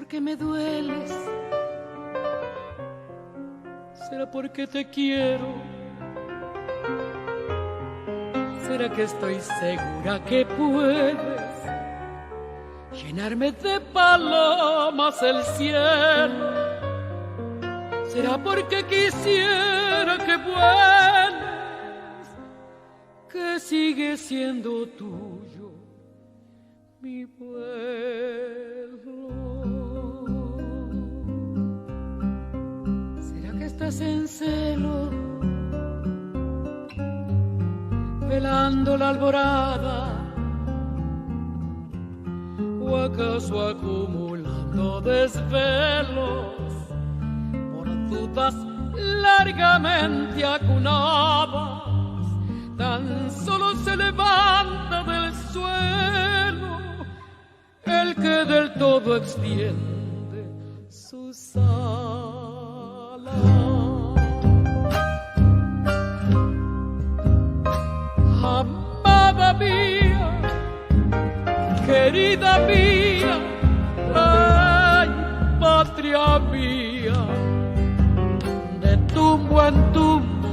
porque me dueles? ¿Será porque te quiero? ¿Será que estoy segura que puedes llenarme de palomas el cielo? ¿Será porque quisiera que vuelves, que sigue siendo tuyo mi vuelo? ¿Será que estás en celo, velando la alborada? ¿O acaso acumulando desvelos por dudas largamente acunadas? Tan solo se levanta del suelo el que del todo extiende sus alas. Amada mía, querida mía, ay, patria mía, de tumbo en tumbo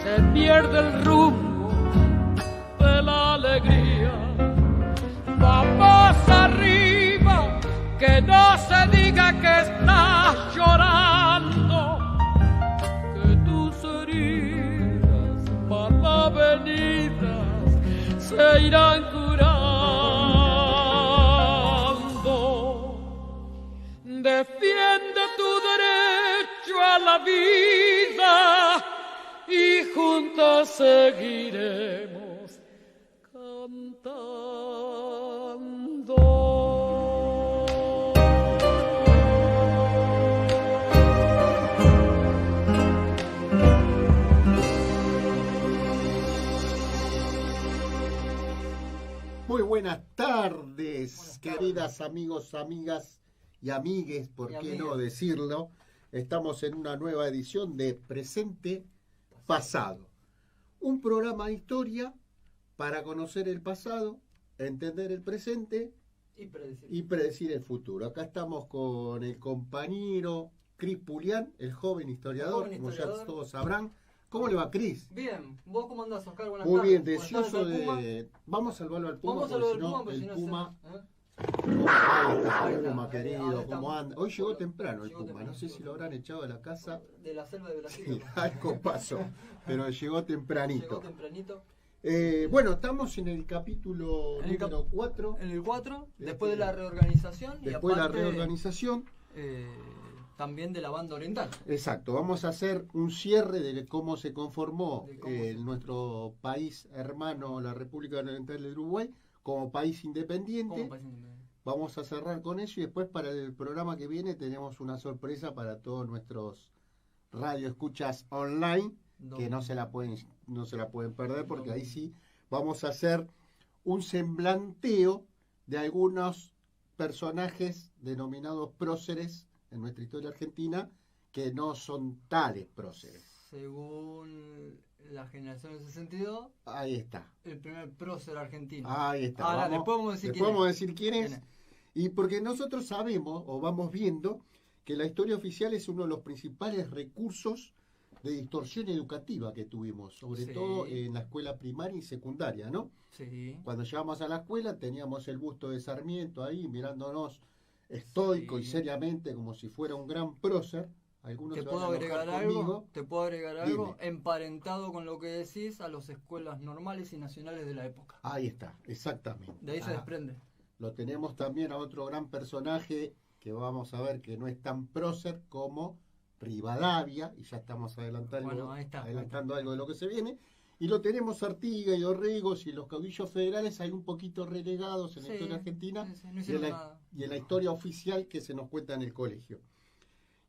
se pierde el rumbo de la alegría. Vamos arriba, que no se diga que estás llorando, que tus heridas malavenidas se irán curando. Defiende tu derecho a la vida y juntos seguiremos cantando. Muy buenas tardes, queridas amigos, amigas y amigues, ¿por qué no decirlo? Estamos en una nueva edición de Presente Pasado, un programa de historia para conocer el pasado, entender el presente y predecir el futuro. Acá estamos con el compañero Cris Pulián, el joven historiador, como ya todos sabrán. ¿Cómo le va, Cris? Bien, ¿vos cómo andás, Oscar? Buenas Muy tardes. bien, deseoso de... Vamos a salvarlo al Puma, porque si no, el Puma... Ahí está, Puma, querido, ¿cómo anda? Hoy llegó temprano el Puma, no sé si lo habrán echado de la casa. De la selva de Brasil. Sí, algo pasó, pero llegó tempranito. Llegó tempranito. Bueno, estamos en el capítulo número 4. En el 4, después de la reorganización. Después y aparte, de la reorganización. También de la banda oriental. Exacto, vamos a hacer un cierre de cómo se conformó nuestro país hermano, la República Oriental del Uruguay, como país independiente. Vamos a cerrar con eso y después para el programa que viene tenemos una sorpresa para todos nuestros radioescuchas online, que no se la pueden perder, porque ahí sí vamos a hacer un semblanteo de algunos personajes denominados próceres en nuestra historia argentina, que no son tales próceres. Según la generación del 62, ahí está. El primer prócer argentino. Ahí está. Ahora, después vamos a decir quién es. Y porque nosotros sabemos, o vamos viendo, que la historia oficial es uno de los principales recursos de distorsión educativa que tuvimos, sobre todo en la escuela primaria y secundaria, ¿no? Sí. Cuando llegamos a la escuela teníamos el busto de Sarmiento ahí mirándonos estoico y seriamente como si fuera un gran prócer. Algunos ¿Te puedo agregar algo? Emparentado con lo que decís a las escuelas normales y nacionales de la época. Ahí está, exactamente. De ahí se desprende. Lo tenemos también a otro gran personaje que vamos a ver que no es tan prócer como Rivadavia, y ya estamos adelantando algo de lo que se viene. Y lo tenemos Artigas y Orregos y los caudillos federales ahí un poquito relegados en la historia argentina y en la historia oficial que se nos cuenta en el colegio.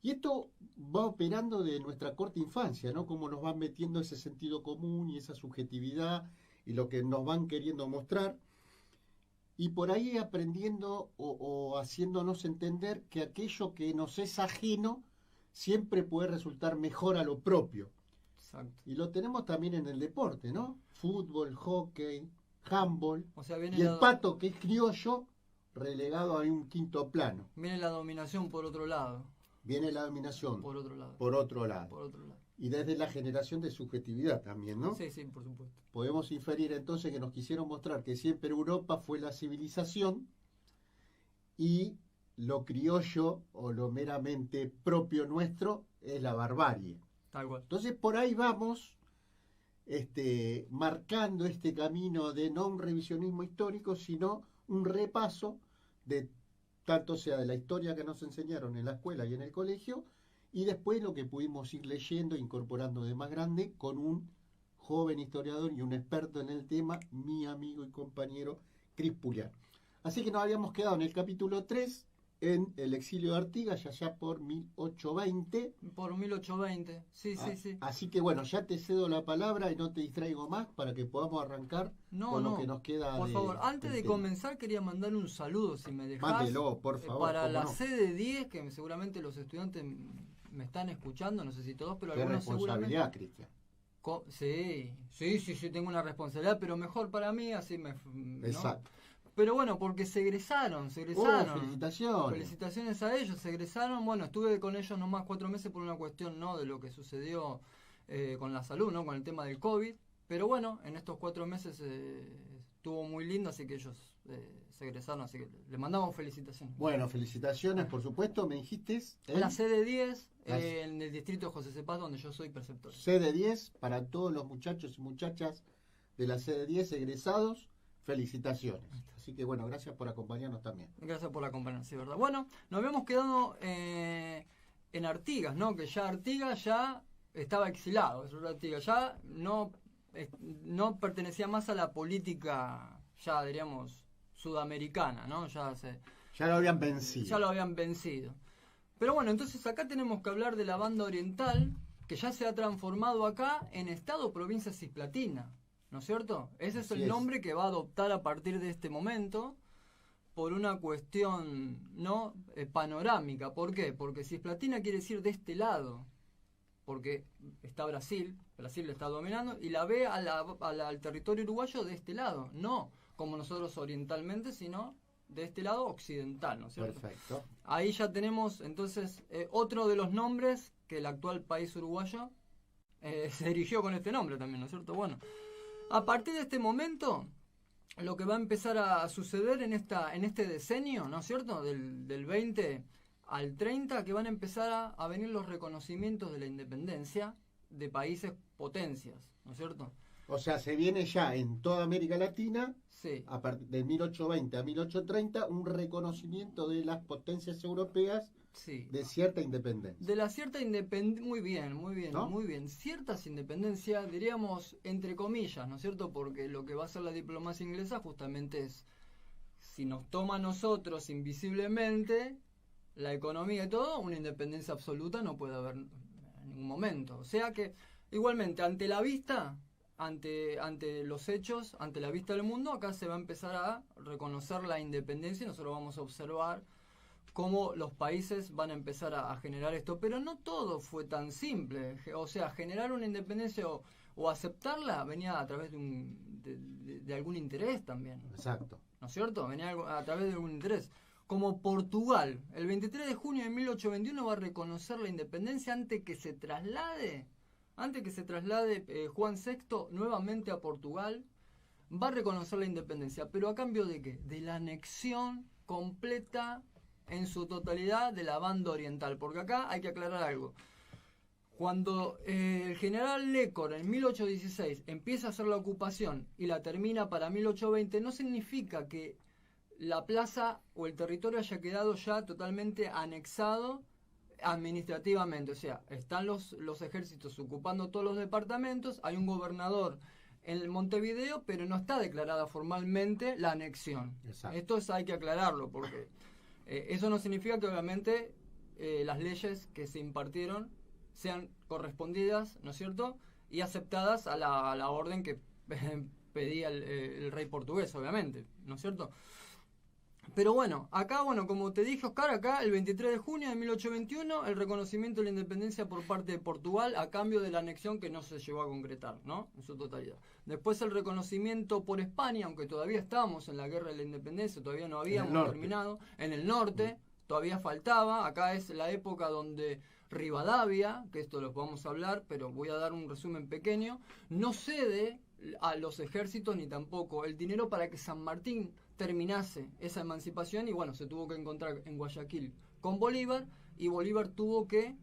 Y esto va operando de nuestra corta infancia, ¿no? Cómo nos van metiendo ese sentido común y esa subjetividad y lo que nos van queriendo mostrar. Y por ahí aprendiendo o haciéndonos entender que aquello que nos es ajeno siempre puede resultar mejor a lo propio. Exacto. Y lo tenemos también en el deporte, ¿no? Fútbol, hockey, handball. O sea, y el pato, que es criollo, relegado a un quinto plano. Viene la dominación por otro lado. Viene la dominación por otro lado. Por otro lado. Por otro lado. Y desde la generación de subjetividad también, ¿no? Sí, sí, por supuesto. Podemos inferir entonces que nos quisieron mostrar que siempre Europa fue la civilización y lo criollo o lo meramente propio nuestro es la barbarie. Tal cual. Entonces por ahí vamos marcando este camino de no un revisionismo histórico, sino un repaso de tanto sea de la historia que nos enseñaron en la escuela y en el colegio, y después lo que pudimos ir leyendo, incorporando de más grande, con un joven historiador y un experto en el tema, mi amigo y compañero Cris Pullián. Así que nos habíamos quedado en el capítulo 3, en el exilio de Artigas, ya por 1820. Por 1820, sí, sí. Así que bueno, ya te cedo la palabra y no te distraigo más para que podamos arrancar con lo que nos queda. Por favor, antes de comenzar quería mandar un saludo, si me dejás. Mándelo, por favor. Para la sede 10, que seguramente los estudiantes me están escuchando, no sé si todos, pero algunos seguramente. Responsabilidad, Cristian. Sí, tengo una responsabilidad, pero mejor para mí, así me... Exacto. ¿no? Pero bueno, porque se egresaron. Felicitaciones. Felicitaciones a ellos, se egresaron. Bueno, estuve con ellos nomás 4 meses por una cuestión, ¿no?, de lo que sucedió con la salud, ¿no?, con el tema del COVID. Pero bueno, en estos 4 meses estuvo muy lindo, así que ellos se egresaron, así que les mandamos felicitaciones. Bueno, felicitaciones, por supuesto, me dijiste. La sede 10, en el distrito de José Cepaz, donde yo soy preceptor. Sede 10, para todos los muchachos y muchachas de la sede 10 egresados, felicitaciones. Así que bueno, gracias por acompañarnos también. Gracias por acompañarnos, sí, ¿verdad? Bueno, nos habíamos quedado en Artigas, ¿no? Que ya Artigas ya estaba exilado. Artigas ya no pertenecía más a la política, ya diríamos, sudamericana, ¿no? Ya lo habían vencido. Ya lo habían vencido. Pero bueno, entonces acá tenemos que hablar de la banda oriental, que ya se ha transformado acá en Estado Provincia Cisplatina, ¿no es cierto? Ese es el nombre que va a adoptar a partir de este momento por una cuestión no panorámica. ¿Por qué? Porque Cisplatina quiere decir de este lado, porque está Brasil le está dominando, y la ve al territorio uruguayo de este lado, no como nosotros orientalmente, sino de este lado occidental, ¿no es cierto? Perfecto. Ahí ya tenemos entonces otro de los nombres que el actual país uruguayo se erigió con este nombre también, ¿no es cierto? Bueno, a partir de este momento, lo que va a empezar a suceder en este decenio, ¿no es cierto?, del 20 al 30, que van a empezar a venir los reconocimientos de la independencia de países potencias, ¿no es cierto? O sea, se viene ya en toda América Latina, sí, a partir de 1820 a 1830, un reconocimiento de las potencias europeas, sí, de cierta independencia. De la cierta independencia, muy bien, ¿no? muy bien. Ciertas independencias, diríamos, entre comillas, ¿no es cierto? Porque lo que va a hacer la diplomacia inglesa justamente es, si nos toma a nosotros invisiblemente, la economía y todo, una independencia absoluta no puede haber en ningún momento. O sea que, igualmente, ante la vista, ante los hechos, ante la vista del mundo, acá se va a empezar a reconocer la independencia y nosotros vamos a observar cómo los países van a empezar a generar esto. Pero no todo fue tan simple. O sea, generar una independencia o aceptarla venía a través de algún interés también. Exacto. ¿No es cierto? Venía a través de algún interés. Como Portugal, el 23 de junio de 1821 va a reconocer la independencia antes que se traslade Juan VI nuevamente a Portugal, va a reconocer la independencia. ¿Pero a cambio de qué? De la anexión completa en su totalidad de la banda oriental. Porque acá hay que aclarar algo. Cuando el general Lecor en 1816 empieza a hacer la ocupación y la termina para 1820, no significa que la plaza o el territorio haya quedado ya totalmente anexado administrativamente. O sea, están los ejércitos ocupando todos los departamentos, hay un gobernador en Montevideo, pero no está declarada formalmente la anexión. Exacto. Esto hay que aclararlo, porque eso no significa que obviamente las leyes que se impartieron sean correspondidas, ¿no es cierto?, y aceptadas a la orden que pedía el rey portugués, obviamente, ¿no es cierto? Pero bueno, acá, como te dije, Oscar, acá el 23 de junio de 1821, el reconocimiento de la independencia por parte de Portugal a cambio de la anexión que no se llegó a concretar, ¿no? En su totalidad. Después el reconocimiento por España, aunque todavía estábamos en la guerra de la independencia, todavía no habíamos terminado. En el norte todavía faltaba, acá es la época donde Rivadavia, que esto lo vamos a hablar, pero voy a dar un resumen pequeño, no cede a los ejércitos ni tampoco el dinero para que San Martín terminase esa emancipación, y bueno, se tuvo que encontrar en Guayaquil con Bolívar, y Bolívar tuvo que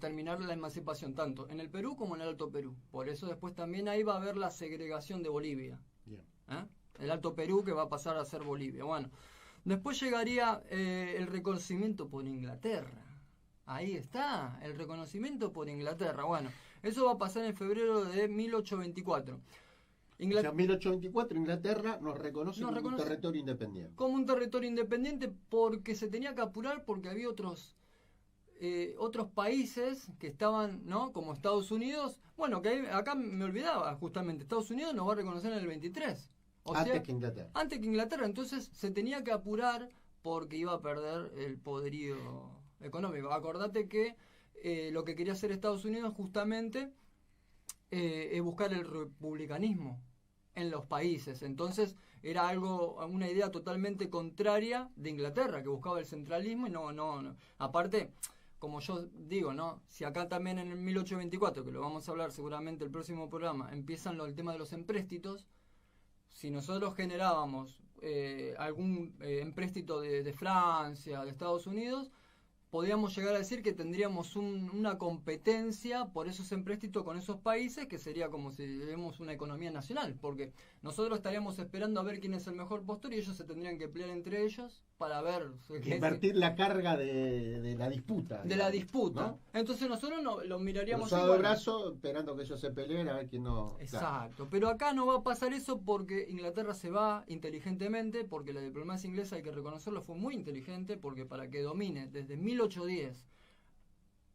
terminar la emancipación tanto en el Perú como en el Alto Perú. Por eso después también ahí va a haber la segregación de Bolivia. El Alto Perú que va a pasar a ser Bolivia. Bueno, después llegaría el reconocimiento por Inglaterra. Ahí está, el reconocimiento por Inglaterra. Bueno, eso va a pasar en febrero de 1824. O sea, en 1824 Inglaterra nos reconoce como un territorio independiente. Como un territorio independiente, porque se tenía que apurar, porque había otros países que estaban, ¿no? Como Estados Unidos. Bueno, que acá me olvidaba, justamente, Estados Unidos nos va a reconocer en el 23. Antes que Inglaterra. Antes que Inglaterra, entonces se tenía que apurar porque iba a perder el poderío económico. Acordate que lo que quería hacer Estados Unidos justamente es buscar el republicanismo en los países. Entonces era una idea totalmente contraria de Inglaterra, que buscaba el centralismo y no. Aparte, como yo digo, ¿no? Si acá también en el 1824, que lo vamos a hablar seguramente el próximo programa, empiezan el tema de los empréstitos, si nosotros generábamos algún empréstito de Francia, de Estados Unidos, podríamos llegar a decir que tendríamos una competencia por esos empréstitos con esos países, que sería como si tuviéramos una economía nacional, porque nosotros estaríamos esperando a ver quién es el mejor postor y ellos se tendrían que pelear entre ellos para ver... Invertir la carga de la disputa. De la disputa. ¿No? Entonces nosotros lo miraríamos cruzado de brazo, esperando que ellos se peleen a ver quién no... Exacto, claro. Pero acá no va a pasar eso porque Inglaterra se va inteligentemente, porque la diplomacia inglesa, hay que reconocerlo, fue muy inteligente, porque para que domine desde 1810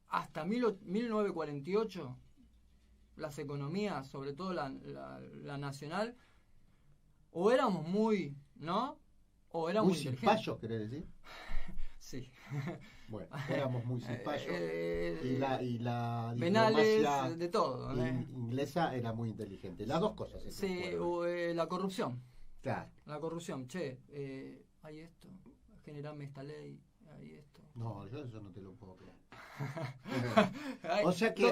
hasta 1948 las economías, sobre todo la nacional, o éramos muy, ¿no? O éramos muy cispayos, ¿querés decir? Sí. Bueno, éramos muy cispayos. Y la penales, de todo. Inglesa era muy inteligente. Las dos cosas. Sí, la corrupción. Claro. La corrupción. Che, hay esto, generame esta ley, hay esto. No, yo eso no te lo puedo creer. O sea que lo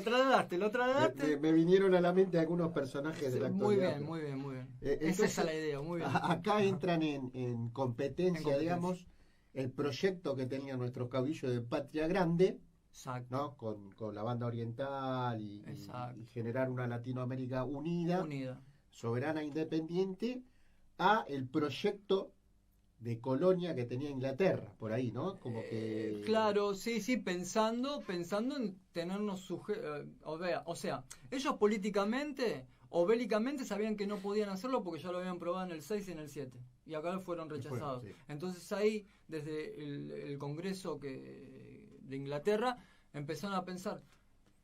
trasladaste. Me vinieron a la mente algunos personajes de la actualidad. Muy bien. Entonces, esa es la idea, muy bien. Acá entran en competencia, digamos, el proyecto que tenían nuestros caudillos de Patria Grande, ¿no? Con la banda oriental y generar una Latinoamérica unida, soberana, independiente, a el proyecto de colonia que tenía Inglaterra, por ahí, ¿no? Como que... Claro, sí, pensando en tenernos sujetos... o sea, ellos políticamente o bélicamente sabían que no podían hacerlo porque ya lo habían probado en el 6 y en el 7. Y acá fueron rechazados. Sí. Entonces ahí, desde el Congreso de Inglaterra, empezaron a pensar,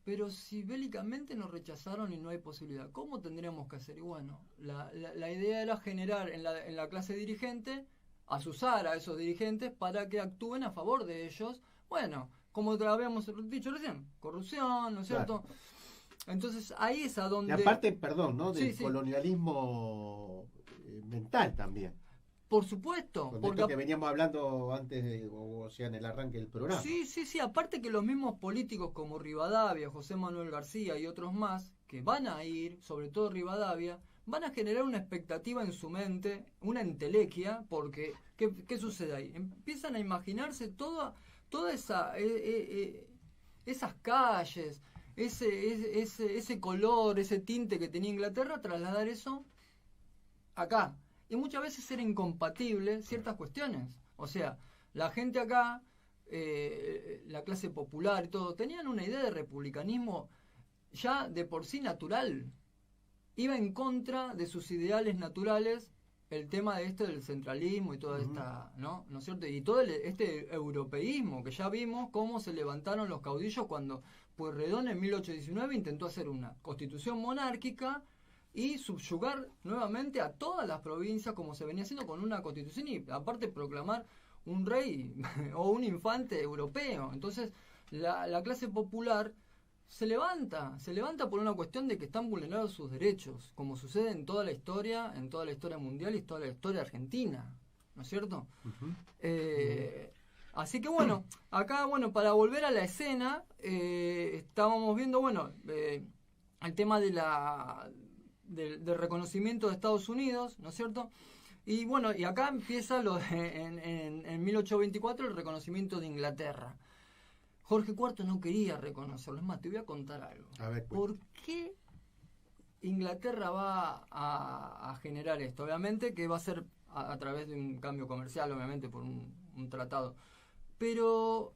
pero si bélicamente nos rechazaron y no hay posibilidad, ¿cómo tendríamos que hacer? Y bueno, la idea era generar en la clase dirigente, asusar a esos dirigentes para que actúen a favor de ellos. Bueno, como habíamos dicho recién, corrupción, ¿no es cierto? Claro. Entonces ahí es a donde... Y aparte, perdón, ¿no? Del colonialismo mental también. Por supuesto. Porque esto que veníamos hablando antes, o sea, en el arranque del programa. Sí, aparte que los mismos políticos como Rivadavia, José Manuel García y otros más, que van a ir, sobre todo Rivadavia, van a generar una expectativa en su mente, una entelequia, porque ¿qué sucede ahí? Empiezan a imaginarse toda esas calles, ese color, ese tinte que tenía Inglaterra, trasladar eso acá. Y muchas veces era incompatible ciertas cuestiones. O sea, la gente acá, la clase popular y todo, tenían una idea de republicanismo ya de por sí natural. Iba en contra de sus ideales naturales el tema del centralismo y toda esta, ¿no es cierto? Y todo este europeísmo que ya vimos cómo se levantaron los caudillos cuando Pueyrredón en 1819 intentó hacer una constitución monárquica y subyugar nuevamente a todas las provincias como se venía haciendo con una constitución y aparte proclamar un rey o un infante europeo. Entonces la clase popular se levanta por una cuestión de que están vulnerados sus derechos, como sucede en toda la historia mundial y toda la historia argentina, ¿no es cierto? Así que bueno, acá para volver a la escena, estábamos viendo el tema de del reconocimiento de Estados Unidos, ¿no es cierto? Y y acá empieza en 1824 el reconocimiento de Inglaterra. Jorge IV no quería reconocerlo. Es más, te voy a contar algo. A ver, pues. ¿Por qué Inglaterra va a generar esto? Obviamente que va a ser a través de un cambio comercial, obviamente por un tratado. Pero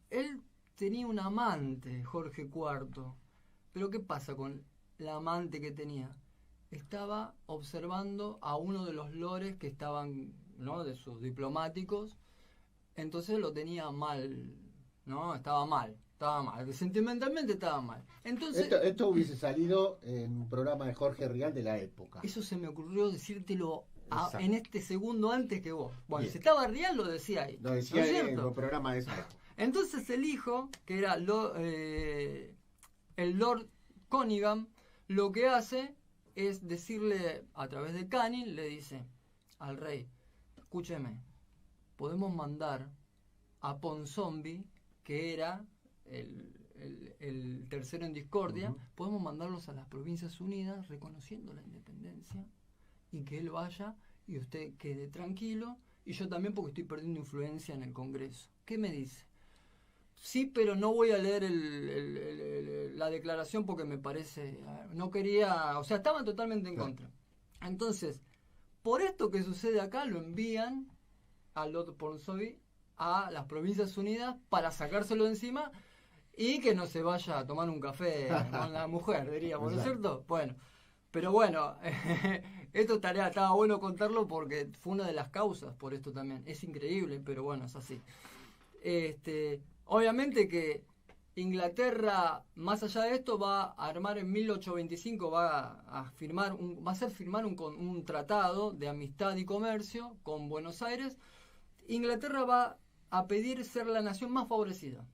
él tenía un amante, Jorge IV. Pero ¿qué pasa con la amante que tenía? Estaba observando a uno de los lores que estaban, ¿no?, de sus diplomáticos. Entonces lo tenía mal, ¿no? Estaba mal, sentimentalmente estaba mal. Entonces esto hubiese salido en un programa de Jorge Rial de la época. eso se me ocurrió decírtelo en este segundo antes que vos. Bueno, Bien. si estaba Rial lo decía ahí. Lo decía ¿no es en cierto? los programas de esa época. Entonces el hijo, que era el Lord Cunningham, lo que hace es decirle a través de Canning, le dice al rey: escúcheme, podemos mandar a Ponsonby, que era el tercero en discordia, podemos mandarlos a las Provincias Unidas reconociendo la independencia y que él vaya y usted quede tranquilo y yo también, porque estoy perdiendo influencia en el Congreso. ¿Qué me dice? Sí, pero no voy a leer la declaración porque me parece... No quería... O sea, estaban totalmente en contra. Entonces, por esto que sucede acá, lo envían a Lord Ponsonby a las Provincias Unidas para sacárselo de encima y que no se vaya a tomar un café con la mujer, diríamos, ¿no es cierto? Bueno, pero bueno, esto estaba bueno contarlo porque fue una de las causas por esto también. Es increíble, pero bueno, es así. Obviamente que Inglaterra, más allá de esto, va a armar en 1825, va a hacer firmar un tratado de amistad y comercio con Buenos Aires. Inglaterra va a pedir ser la nación más favorecida.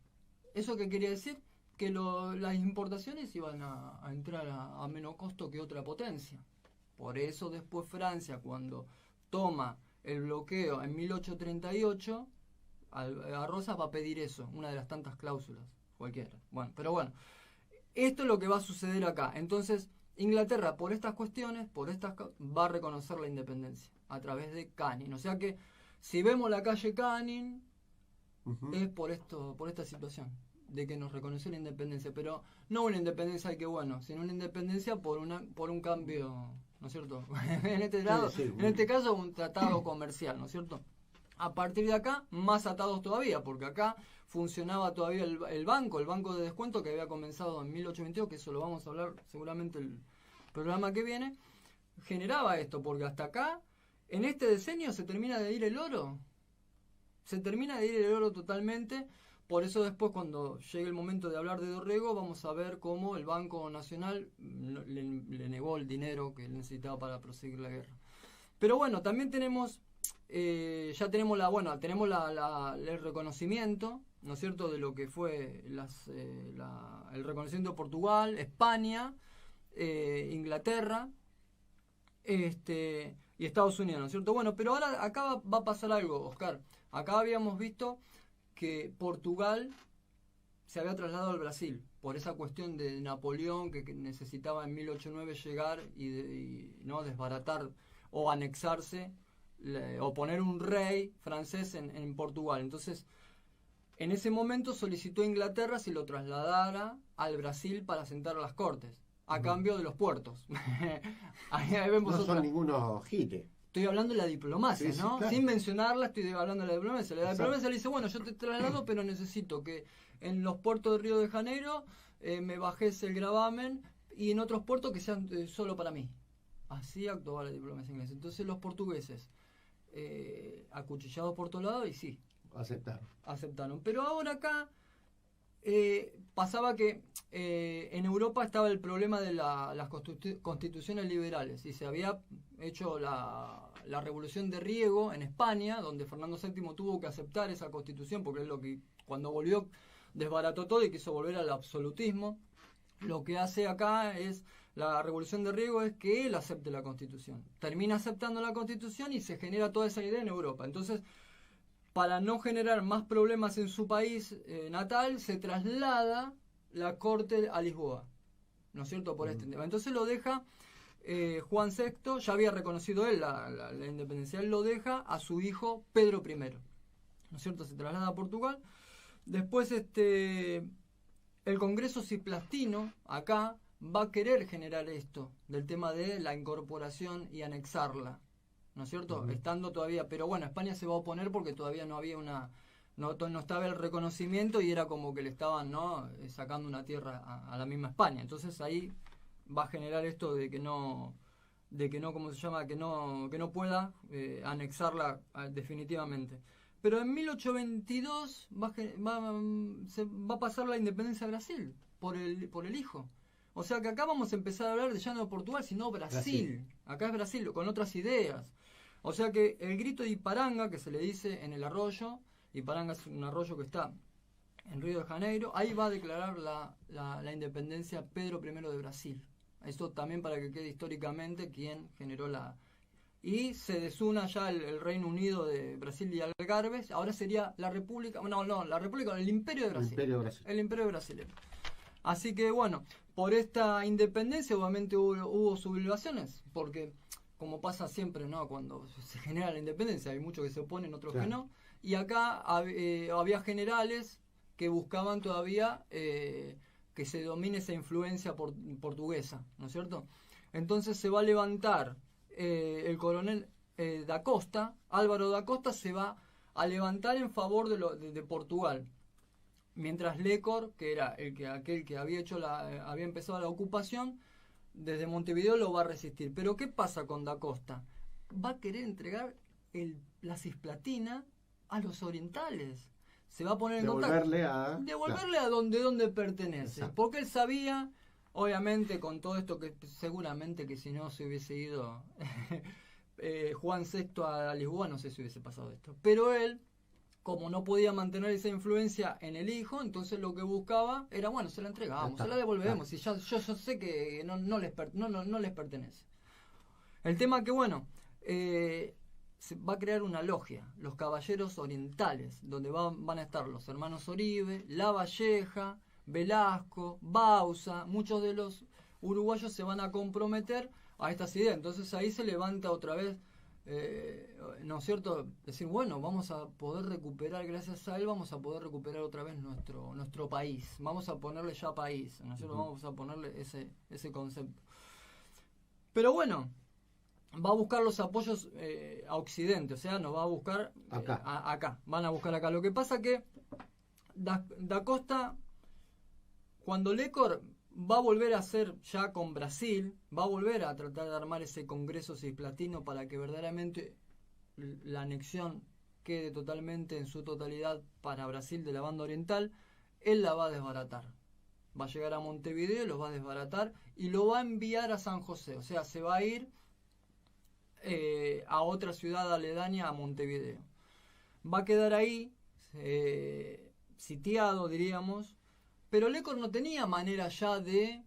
¿Eso qué quería decir? Que las importaciones iban a entrar a menos costo que otra potencia. Por eso después Francia, cuando toma el bloqueo en 1838, a Rosas va a pedir eso, una de las tantas cláusulas, cualquiera. Bueno, pero bueno, esto es lo que va a suceder acá. Entonces, Inglaterra, por estas cuestiones, va a reconocer la independencia a través de Canning. O sea que, si vemos la calle Canning, es por esta situación de que nos reconoció la independencia, pero no una independencia sino una independencia por un cambio, ¿no es cierto? En este caso, un tratado comercial, ¿no es cierto? A partir de acá, más atados todavía, porque acá funcionaba todavía el banco de descuento que había comenzado en 1822, que eso lo vamos a hablar seguramente el programa que viene, generaba esto, porque hasta acá, en este decenio, se termina de ir el oro. Se termina de ir el oro totalmente. Por eso después, cuando llegue el momento de hablar de Dorrego, vamos a ver cómo el Banco Nacional le negó el dinero que él necesitaba para proseguir la guerra. Pero bueno, también tenemos... ya tenemos el reconocimiento, ¿no es cierto?, de lo que fue el reconocimiento de Portugal, España, Inglaterra y Estados Unidos, ¿no es cierto? Bueno, pero ahora acá va a pasar algo, Oscar. Acá habíamos visto que Portugal se había trasladado al Brasil por esa cuestión de Napoleón que necesitaba en 1809 llegar y no desbaratar o anexarse o poner un rey francés en Portugal. Entonces, en ese momento solicitó a Inglaterra si lo trasladara al Brasil para sentar las cortes, a cambio de los puertos. ahí vemos no son ningunos giles. Estoy hablando de la diplomacia, sí, ¿no? Claro. Sin mencionarla, estoy hablando de la diplomacia. La diplomacia le dice, bueno, yo te traslado, pero necesito que en los puertos de Río de Janeiro me bajes el gravamen y en otros puertos que sean solo para mí. Así actuaba la diplomacia inglesa. Entonces los portugueses, acuchillados por todos lados, y sí, Aceptaron. Pero ahora acá pasaba que en Europa estaba el problema de las constituciones liberales y se había hecho la revolución de Riego en España, donde Fernando VII tuvo que aceptar esa constitución porque es lo que cuando volvió desbarató todo y quiso volver al absolutismo. Lo que hace acá es la revolución de Riego es que él acepte la constitución. Termina aceptando la constitución y se genera toda esa idea en Europa. Entonces, para no generar más problemas en su país natal, se traslada la corte a Lisboa, ¿no es cierto? Por este tema. Entonces lo deja Juan VI, ya había reconocido él la independencia, él lo deja a su hijo Pedro I, ¿no es cierto? Se traslada a Portugal. Después el Congreso Cisplastino, acá, va a querer generar esto, del tema de la incorporación y anexarla, ¿no es cierto? Estando todavía, pero bueno, España se va a oponer porque todavía no había no estaba el reconocimiento y era como que le estaban, ¿no?, sacando una tierra a la misma España. Entonces ahí va a generar esto de que no, ¿cómo se llama?, que no pueda anexarla definitivamente. Pero en 1822 se va a pasar la independencia de Brasil por el hijo. O sea que acá vamos a empezar a hablar de ya no Portugal, sino Brasil. Acá es Brasil, con otras ideas. O sea que el grito de Iparanga, que se le dice en el arroyo, Iparanga es un arroyo que está en Río de Janeiro, ahí va a declarar la independencia Pedro I de Brasil. Esto también para que quede históricamente quién generó y se desuna ya el Reino Unido de Brasil y Algarve. Ahora sería la República, el Imperio de Brasil. El Imperio de Brasil. Así que bueno, por esta independencia obviamente hubo sublevaciones, porque como pasa siempre, ¿no?, cuando se genera la independencia, hay muchos que se oponen, otros que no, y acá había generales que buscaban todavía que se domine esa influencia portuguesa, ¿no es cierto? Entonces se va a levantar el coronel da Costa, Álvaro da Costa, se va a levantar en favor de Portugal, mientras Lecor, que era aquel que había empezado la ocupación, desde Montevideo lo va a resistir. Pero ¿qué pasa con da Costa? Va a querer entregar la Cisplatina a los orientales. Se va a poner en contacto. Devolverle a donde pertenece. Exacto. Porque él sabía, obviamente, con todo esto, que seguramente que si no se hubiese ido Juan VI a Lisboa, no sé si hubiese pasado esto. Pero él, como no podía mantener esa influencia en el hijo, entonces lo que buscaba era, bueno, se la entregamos, se la devolvemos, y yo sé que no les pertenece. El tema que, bueno, se va a crear una logia, los Caballeros Orientales, donde van a estar los hermanos Oribe, La Valleja, Velasco, Bauza. Muchos de los uruguayos se van a comprometer a estas ideas. Entonces ahí se levanta otra vez, ¿no es cierto?, decir, bueno, vamos a poder recuperar, gracias a él vamos a poder recuperar otra vez nuestro país, vamos a ponerle ya país, ¿no es cierto?, vamos a ponerle ese concepto. Pero bueno, va a buscar los apoyos a Occidente, o sea, nos va a buscar acá, van a buscar acá. Lo que pasa que da Costa, cuando Lecor va a volver a hacer ya con Brasil, va a volver a tratar de armar ese Congreso Cisplatino para que verdaderamente la anexión quede totalmente en su totalidad para Brasil de la banda oriental. Él la va a desbaratar. Va a llegar a Montevideo, los va a desbaratar y lo va a enviar a San José. O sea, se va a ir a otra ciudad aledaña a Montevideo. Va a quedar ahí, sitiado, diríamos. Pero Lecor no tenía manera ya de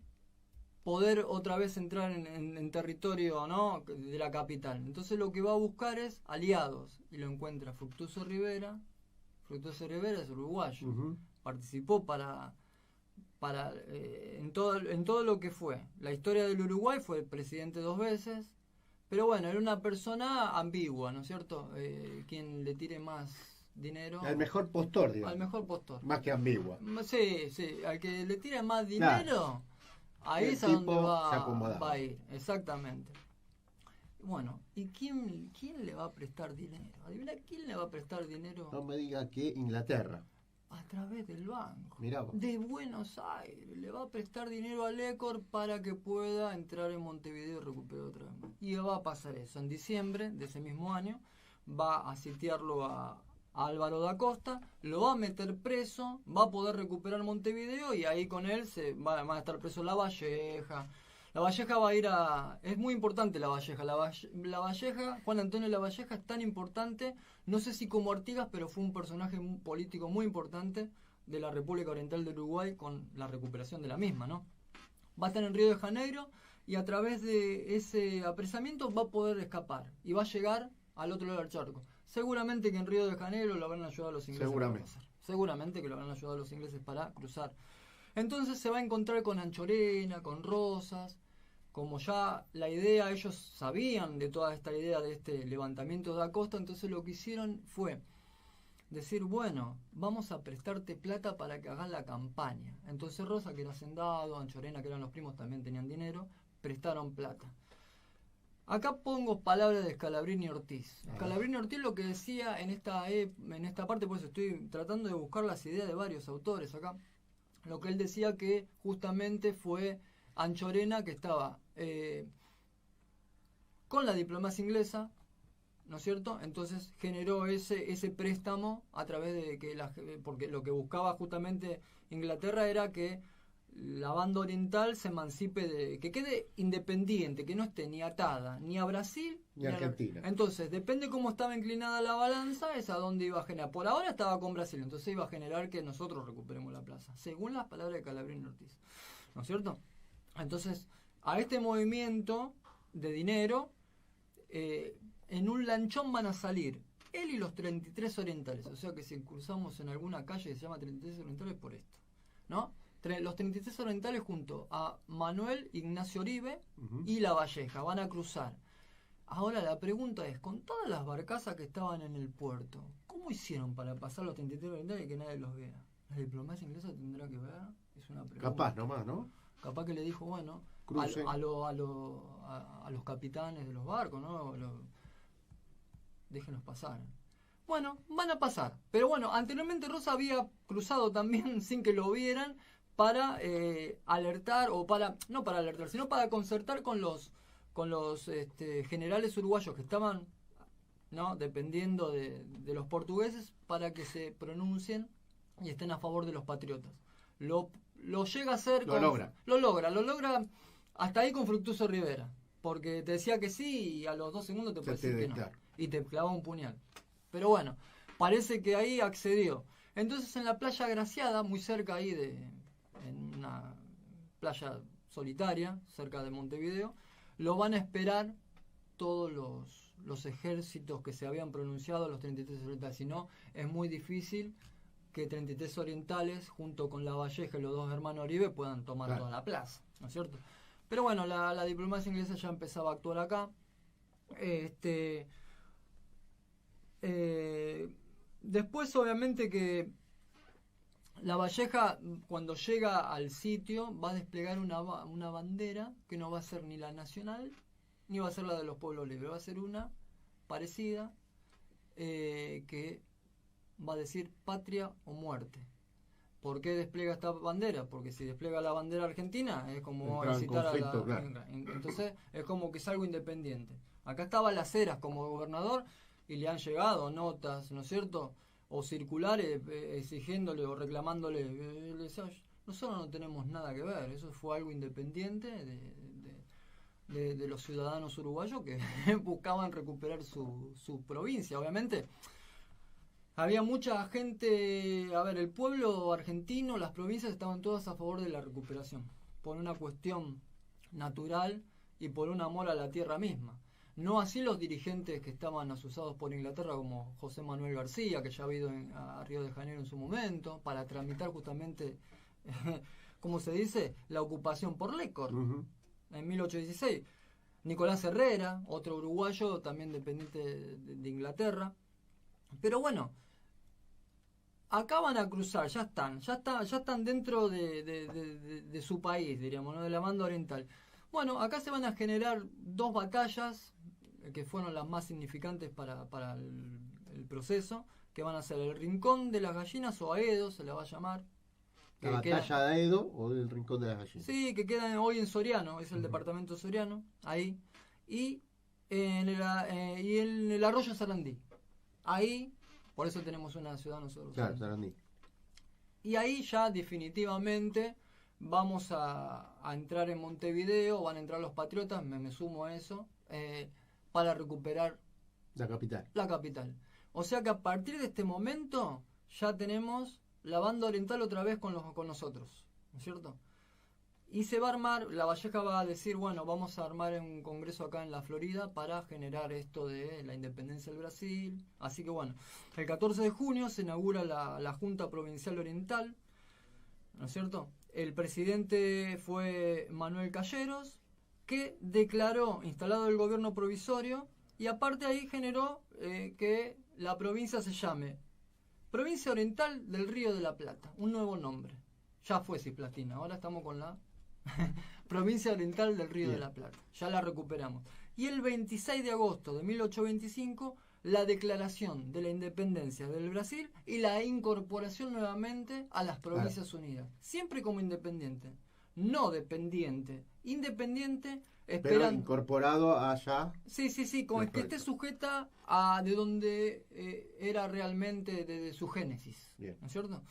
poder otra vez entrar en territorio, ¿no?, de la capital. Entonces lo que va a buscar es aliados. Y lo encuentra Fructuoso Rivera. Fructuoso Rivera es uruguayo. Participó en todo lo que fue la historia del Uruguay. Fue presidente 2 veces. Pero bueno, era una persona ambigua, ¿no es cierto? Quien le tire más dinero. Al mejor postor, digamos. Al mejor postor. Más que ambigua. Sí. Al que le tire más dinero, ahí es a donde va a ir. Exactamente. Bueno, ¿y quién le va a prestar dinero? Adivina quién le va a prestar dinero. No me diga que Inglaterra. A través del banco. Mirá vos. De Buenos Aires. Le va a prestar dinero a Lecor para que pueda entrar en Montevideo y recuperar otra vez más. Y va a pasar eso. En diciembre de ese mismo año va a sitiarlo a a Álvaro da Costa, lo va a meter preso, va a poder recuperar Montevideo y ahí con él va a estar preso La Valleja. La Valleja va a ir a... Es muy importante La Valleja. La Valleja, Juan Antonio La Valleja es tan importante, no sé si como Artigas, pero fue un personaje político muy importante de la República Oriental del Uruguay con la recuperación de la misma, ¿no? Va a estar en Río de Janeiro y a través de ese apresamiento va a poder escapar y va a llegar al otro lado del charco. Seguramente que en Río de Janeiro lo habrán ayudado a los ingleses para cruzar. Seguramente que lo habrán ayudado a los ingleses para cruzar. Entonces se va a encontrar con Anchorena, con Rosas, como ya la idea, ellos sabían de toda esta idea de este levantamiento de Da Costa, entonces lo que hicieron fue decir, bueno, vamos a prestarte plata para que hagas la campaña. Entonces Rosa, que era hacendado, Anchorena, que eran los primos, también tenían dinero, prestaron plata. Acá pongo palabras de Scalabrini Ortiz. Scalabrini Ortiz lo que decía en esta parte, pues estoy tratando de buscar las ideas de varios autores acá. Lo que él decía que justamente fue Anchorena que estaba con la diplomacia inglesa, ¿no es cierto? Entonces generó ese préstamo a través de que porque lo que buscaba justamente Inglaterra era que la banda oriental se emancipe, que quede independiente, que no esté ni atada ni a Brasil ni a Argentina. Entonces, depende cómo estaba inclinada la balanza, es a dónde iba a generar. Por ahora estaba con Brasil, entonces iba a generar que nosotros recuperemos la plaza, según las palabras de Scalabrini Ortiz, ¿no es cierto? Entonces, a este movimiento de dinero, en un lanchón van a salir él y los 33 orientales, o sea que si cruzamos en alguna calle que se llama 33 orientales por esto, ¿no? Los 33 orientales junto a Manuel Ignacio Oribe y La Valleja van a cruzar. Ahora la pregunta es, con todas las barcazas que estaban en el puerto, ¿cómo hicieron para pasar los 33 orientales y que nadie los vea? ¿La diplomacia inglesa tendrá que ver? Es una pregunta. Capaz nomás, ¿no? Capaz que le dijo, bueno, a los capitanes de los barcos, ¿no? Déjenlos pasar. Bueno, van a pasar. Pero bueno, anteriormente Rosa había cruzado también sin que lo vieran para alertar, o no para alertar, sino para concertar con los generales uruguayos que estaban, ¿no?, dependiendo de los portugueses, para que se pronuncien y estén a favor de los patriotas. Lo llega a hacer. Lo logra hasta ahí con Fructuoso Rivera, porque te decía que sí y a los 2 segundos te puede decir que no, claro, y te clavaba un puñal. Pero bueno, parece que ahí accedió. Entonces en la playa Graciada, muy cerca ahí en una playa solitaria, cerca de Montevideo, lo van a esperar todos los ejércitos que se habían pronunciado, los 33 orientales. Si no, es muy difícil que 33 orientales, junto con La Valleja y los 2 hermanos Oribe, puedan tomar toda la plaza, ¿no es cierto? Pero bueno, la diplomacia inglesa ya empezaba a actuar acá. Después, obviamente, que La Valleja, cuando llega al sitio, va a desplegar una bandera que no va a ser ni la nacional ni va a ser la de los pueblos libres, va a ser una parecida, que va a decir patria o muerte. ¿Por qué despliega esta bandera? Porque si despliega la bandera argentina es como incitar a la... Claro. Entonces es como que es algo independiente. Acá estaba Las Heras como gobernador y le han llegado notas, ¿no es cierto?, o circulares exigiéndole o reclamándole. Nosotros no tenemos nada que ver, eso fue algo independiente de los ciudadanos uruguayos que buscaban recuperar su provincia. Obviamente había mucha gente, el pueblo argentino, las provincias estaban todas a favor de la recuperación, por una cuestión natural y por un amor a la tierra misma. No así los dirigentes que estaban asusados por Inglaterra, como José Manuel García, que ya ha ido a Río de Janeiro en su momento, para tramitar justamente, ¿cómo se dice?, la ocupación por Lecor, en 1816. Nicolás Herrera, otro uruguayo, también dependiente de Inglaterra. Pero bueno, acá van a cruzar, ya están dentro de su país, diríamos, ¿no?, de la banda oriental. Bueno, acá se van a generar 2 batallas que fueron las más significantes para el proceso, que van a ser el Rincón de las Gallinas, o Aedo se la va a llamar. ¿La batalla de Aedo o del Rincón de las Gallinas? Sí, que queda hoy en Soriano, es el departamento Soriano, ahí. Y en el arroyo Sarandí. Ahí, Por eso tenemos una ciudad nosotros. Claro, Sarandí. Y ahí ya definitivamente vamos a entrar en Montevideo, van a entrar los patriotas, me sumo a eso, para recuperar la capital. La capital. O sea que a partir de este momento ya tenemos la banda oriental otra vez con nosotros, ¿no es cierto? Y se va a armar, La Valleja va a decir, bueno, vamos a armar un congreso acá en la Florida para generar esto de la independencia del Brasil. Así que bueno, el 14 de junio se inaugura la Junta Provincial Oriental, ¿no es cierto? El presidente fue Manuel Calleros, que declaró instalado el gobierno provisorio, y aparte ahí generó que la provincia se llame Provincia Oriental del Río de la Plata, un nuevo nombre. Ya fue Cisplatina, ahora estamos con la Provincia Oriental del Río de la Plata, ya la recuperamos. Y el 26 de agosto de 1825, la declaración de la independencia del Brasil y la incorporación nuevamente a las Provincias Unidas, siempre como independiente, no dependiente, independiente, esperando. Pero incorporado allá. Sí, como es que esté sujeta a de donde era realmente de su génesis. Bien. ¿No es cierto?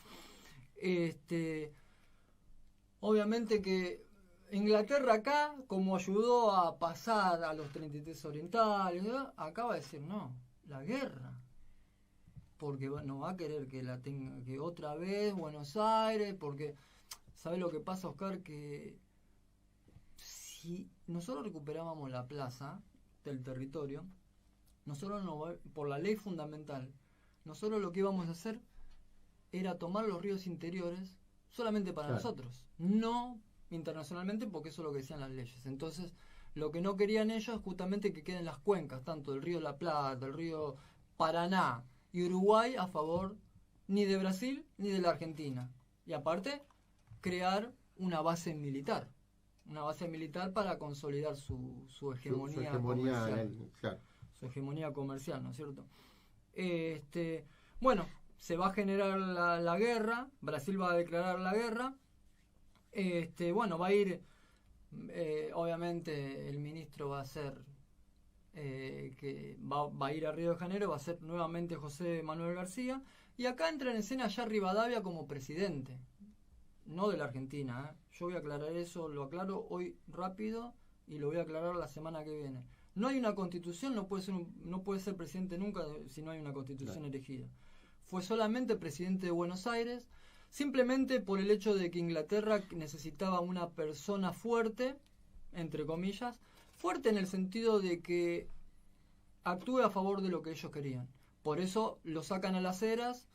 Obviamente que Inglaterra acá, como ayudó a pasar a los 33 orientales, ¿no? Acá va a decir, no, la guerra. Porque no va a querer que la tenga, que otra vez Buenos Aires, porque, ¿sabes lo que pasa, Oscar? Que si nosotros recuperábamos la plaza del territorio, nosotros por la ley fundamental, nosotros lo que íbamos a hacer era tomar los ríos interiores solamente para nosotros, no internacionalmente, porque eso es lo que decían las leyes. Entonces, lo que no querían ellos es justamente que queden las cuencas, tanto del río de la Plata, del río Paraná y Uruguay, a favor ni de Brasil ni de la Argentina. Y aparte, crear una base militar para consolidar su hegemonía comercial. Su hegemonía comercial, ¿no es cierto? Bueno, se va a generar la guerra, Brasil va a declarar la guerra. Bueno, va a ir, obviamente el ministro va a ser, que va a ir a Río de Janeiro, va a ser nuevamente José Manuel García, y acá entra en escena ya Rivadavia como presidente, no de la Argentina, ¿eh? Yo voy a aclarar eso, lo aclaro hoy rápido y lo voy a aclarar la semana que viene. No hay una constitución, no puede ser presidente nunca si no hay una constitución elegida. Fue solamente presidente de Buenos Aires, simplemente por el hecho de que Inglaterra necesitaba una persona fuerte, entre comillas, fuerte en el sentido de que actúe a favor de lo que ellos querían. Por eso lo sacan a Las Heras.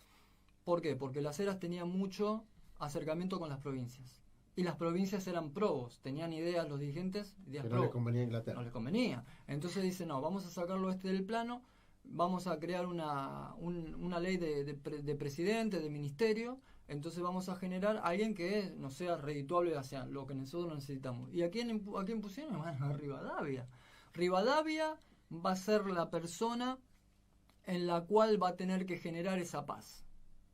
¿Por qué? Porque Las Heras tenía mucho acercamiento con las provincias. Y las provincias eran probos, tenían ideas los dirigentes, ideas no les convenía a Inglaterra. No les convenía. Entonces dicen, no, vamos a sacarlo del plano, vamos a crear una ley de presidente, de ministerio, entonces vamos a generar a alguien que no sea redituable hacia lo que nosotros necesitamos. ¿Y a quién pusieron? Bueno, a Rivadavia. Rivadavia va a ser la persona en la cual va a tener que generar esa paz.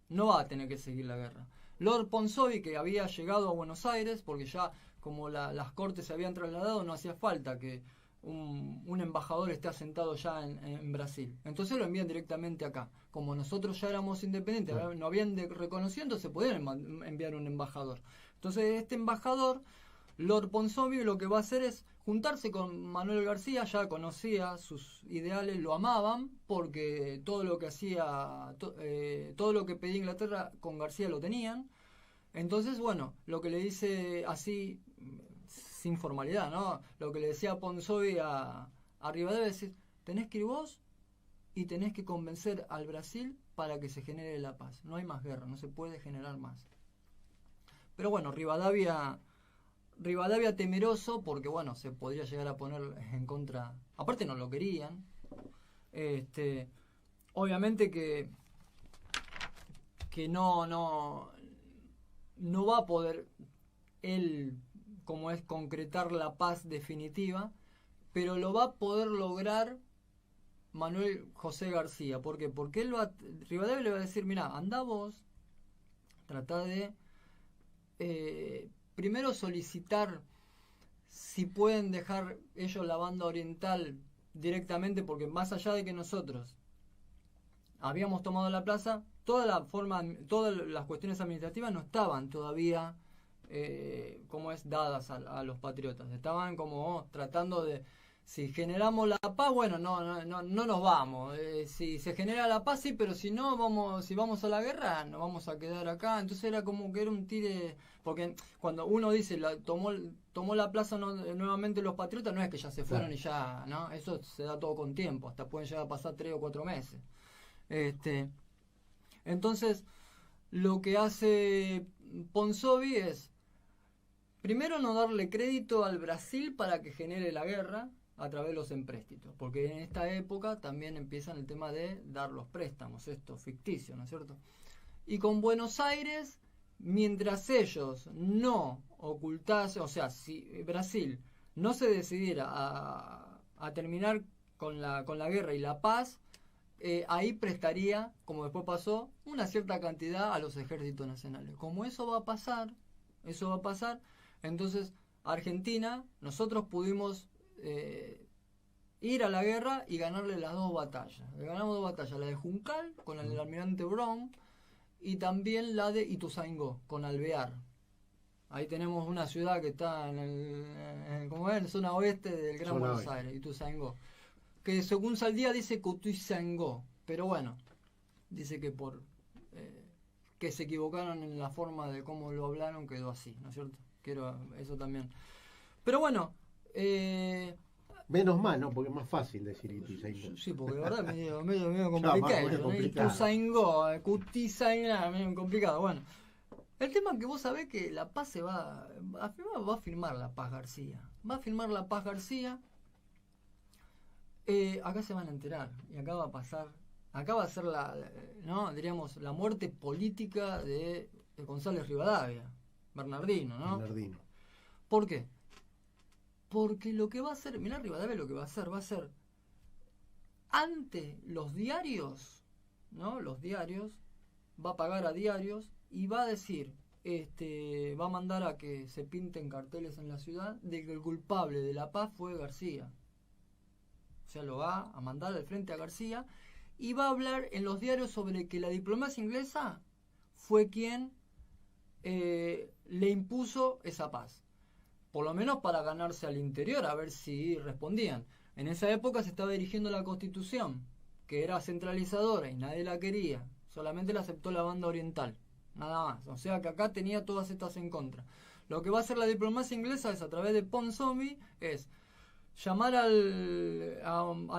No va a tener que seguir la guerra. Lord Ponsonby, que había llegado a Buenos Aires, porque ya como las cortes se habían trasladado, no hacía falta que un embajador esté asentado ya en Brasil. Entonces lo envían directamente acá. Como nosotros ya éramos independientes, no habían reconocido, entonces podían enviar un embajador. Entonces este embajador, Lord Ponsonby, lo que va a hacer es juntarse con Manuel García, ya conocía sus ideales, lo amaban, porque todo lo que hacía, todo lo que pedía Inglaterra con García lo tenían. Entonces, bueno, lo que le dice así, sin formalidad, ¿no? Lo que le decía Ponsonby a Rivadavia es decir, tenés que ir vos y tenés que convencer al Brasil para que se genere la paz. No hay más guerra, no se puede generar más. Pero bueno, Rivadavia temeroso, porque bueno, se podría llegar a poner en contra. Aparte no lo querían. Obviamente que no va a poder él, como es, concretar la paz definitiva, pero lo va a poder lograr Manuel José García. ¿Por qué? Porque Rivadavia le va a decir, mira, andá vos, tratá de primero solicitar si pueden dejar ellos la banda oriental directamente, porque más allá de que nosotros habíamos tomado la plaza, todas las cuestiones administrativas no estaban todavía como es dadas a los patriotas, estaban como tratando de, si generamos la paz, bueno, no nos vamos, si se genera la paz sí, pero si vamos a la guerra nos vamos a quedar acá. Entonces era como que era un tire, porque cuando uno dice tomó la plaza nuevamente los patriotas, no es que ya se fueron, claro, y ya, ¿no? Eso se da todo con tiempo, hasta pueden llegar a pasar 3 o 4 meses. Entonces lo que hace Ponsonby es primero no darle crédito al Brasil para que genere la guerra a través de los empréstitos, porque en esta época también empiezan el tema de dar los préstamos, esto ficticio, ¿no es cierto? Y con Buenos Aires, mientras ellos no ocultasen, o sea, si Brasil no se decidiera a terminar con la guerra y la paz, ahí prestaría, como después pasó, una cierta cantidad a los ejércitos nacionales. Como eso va a pasar, entonces Argentina, nosotros pudimos ir a la guerra y ganarle las 2 batallas. Le ganamos 2 batallas, la de Juncal con el almirante Brown y también la de Ituzaingó con Alvear. Ahí tenemos una ciudad que está en la zona oeste del Gran Buenos Aires, Ituzaingó. Que según Saldía dice Ituzaingó, pero bueno, dice que que se equivocaron en la forma de cómo lo hablaron, quedó así, ¿no es cierto? Quiero eso también. Pero bueno, menos mal, ¿no? Porque es más fácil decir Ituzaingó. Sí, porque de verdad es medio complicado. Ituzaingó, Cutizaingó, medio complicado. Bueno, el tema es que vos sabés que la paz va a firmar la paz García. Va a firmar la paz García. Acá se van a enterar y acá va a pasar, acá va a ser diríamos, la muerte política de González Rivadavia, Bernardino, ¿no? Bernardino. ¿Por qué? Porque lo que va a hacer, mirá Rivadavia lo que va a ser ante los diarios, ¿no? Los diarios, va a pagar a diarios y va a decir, va a mandar a que se pinten carteles en la ciudad de que el culpable de la paz fue García. O sea, lo va a mandar al frente a García y va a hablar en los diarios sobre que la diplomacia inglesa fue quien le impuso esa paz. Por lo menos para ganarse al interior, a ver si respondían. En esa época se estaba dirigiendo la Constitución, que era centralizadora y nadie la quería. Solamente la aceptó la banda oriental, nada más. O sea que acá tenía todas estas en contra. Lo que va a hacer la diplomacia inglesa es, a través de Ponsonby, es llamar al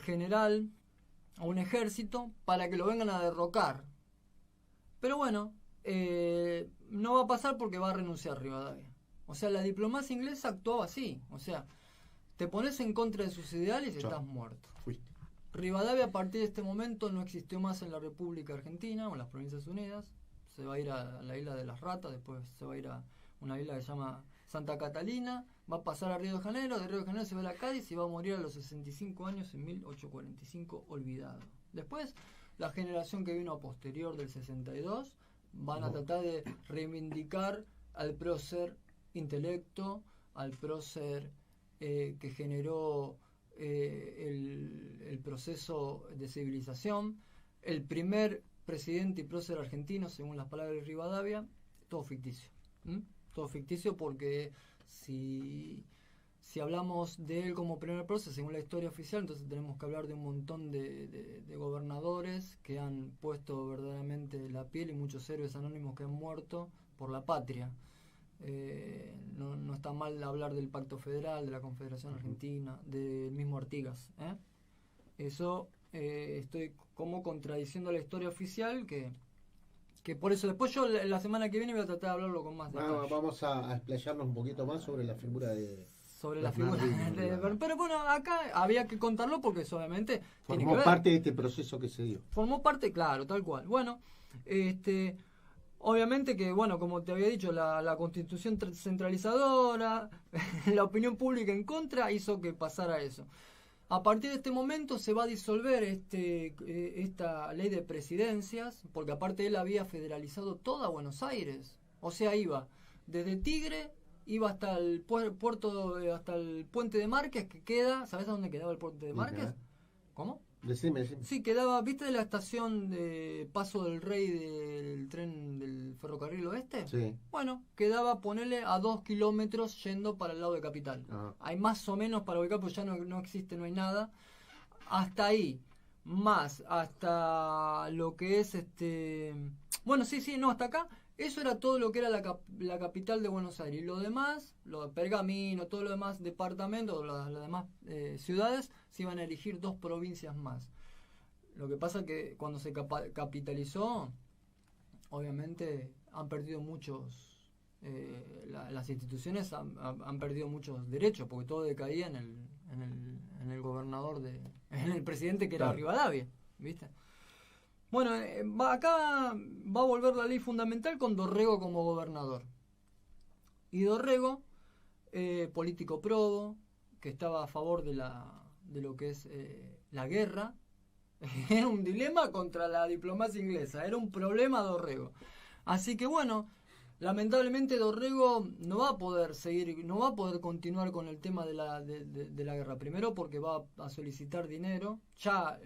general, a un ejército, para que lo vengan a derrocar. Pero bueno, no va a pasar porque va a renunciar Rivadavia. O sea, la diplomacia inglesa actuaba así. O sea, te pones en contra de sus ideales y estás muerto. Fuiste. Rivadavia a partir de este momento no existió más en la República Argentina o en las Provincias Unidas. Se va a ir a la isla de las Ratas, después se va a ir a una isla que se llama Santa Catalina, va a pasar a Río de Janeiro, de Río de Janeiro se va a la Cádiz y va a morir a los 65 años en 1845, olvidado. Después, la generación que vino a posterior del 62 van a tratar de reivindicar al prócer intelecto, al prócer que generó el proceso de civilización, el primer presidente y prócer argentino, según las palabras de Rivadavia, todo ficticio. Todo ficticio porque si hablamos de él como primer prócer, según la historia oficial, entonces tenemos que hablar de un montón de gobernadores que han puesto verdaderamente la piel y muchos héroes anónimos que han muerto por la patria. No está mal hablar del Pacto Federal, de la Confederación Argentina, del mismo Artigas. Eso estoy como contradiciendo la historia oficial que por eso después yo la semana que viene voy a tratar de hablarlo con más detalle. Vamos a explayarnos un poquito más sobre la figura de... Sobre la figura pero bueno, acá había que contarlo porque obviamente formó parte de este proceso que se dio. Formó parte, claro, tal cual. Bueno, obviamente que, bueno, como te había dicho, la constitución centralizadora, la opinión pública en contra, hizo que pasara eso. A partir de este momento se va a disolver esta ley de presidencias, porque aparte él había federalizado toda Buenos Aires. O sea, iba desde Tigre, iba hasta el puerto, hasta el puente de Márquez, que queda, ¿sabes a dónde quedaba el puente de Márquez? ¿Cómo? Decime. Sí, quedaba, ¿viste la estación de Paso del Rey del tren del ferrocarril oeste? Sí. Bueno, quedaba ponerle a 2 kilómetros yendo para el lado de Capital. Hay más o menos para ubicar, pues ya no existe, no hay nada. Hasta ahí, más hasta lo que es bueno, sí, no, hasta acá. Eso era todo lo que era la capital de Buenos Aires. Y lo demás, lo de Pergamino, todo lo demás departamentos, las demás ciudades, se iban a elegir 2 provincias más. Lo que pasa que cuando se capitalizó, obviamente han perdido muchos, las instituciones han perdido muchos derechos, porque todo decaía en el gobernador, en el presidente que era Rivadavia, ¿viste? Bueno, acá va a volver la ley fundamental con Dorrego como gobernador. Y Dorrego, político probo, que estaba a favor de lo que es la guerra. Era un dilema contra la diplomacia inglesa, era un problema Dorrego. Así que bueno, lamentablemente Dorrego no va a poder continuar con el tema de la guerra. Primero porque va a solicitar dinero. Ya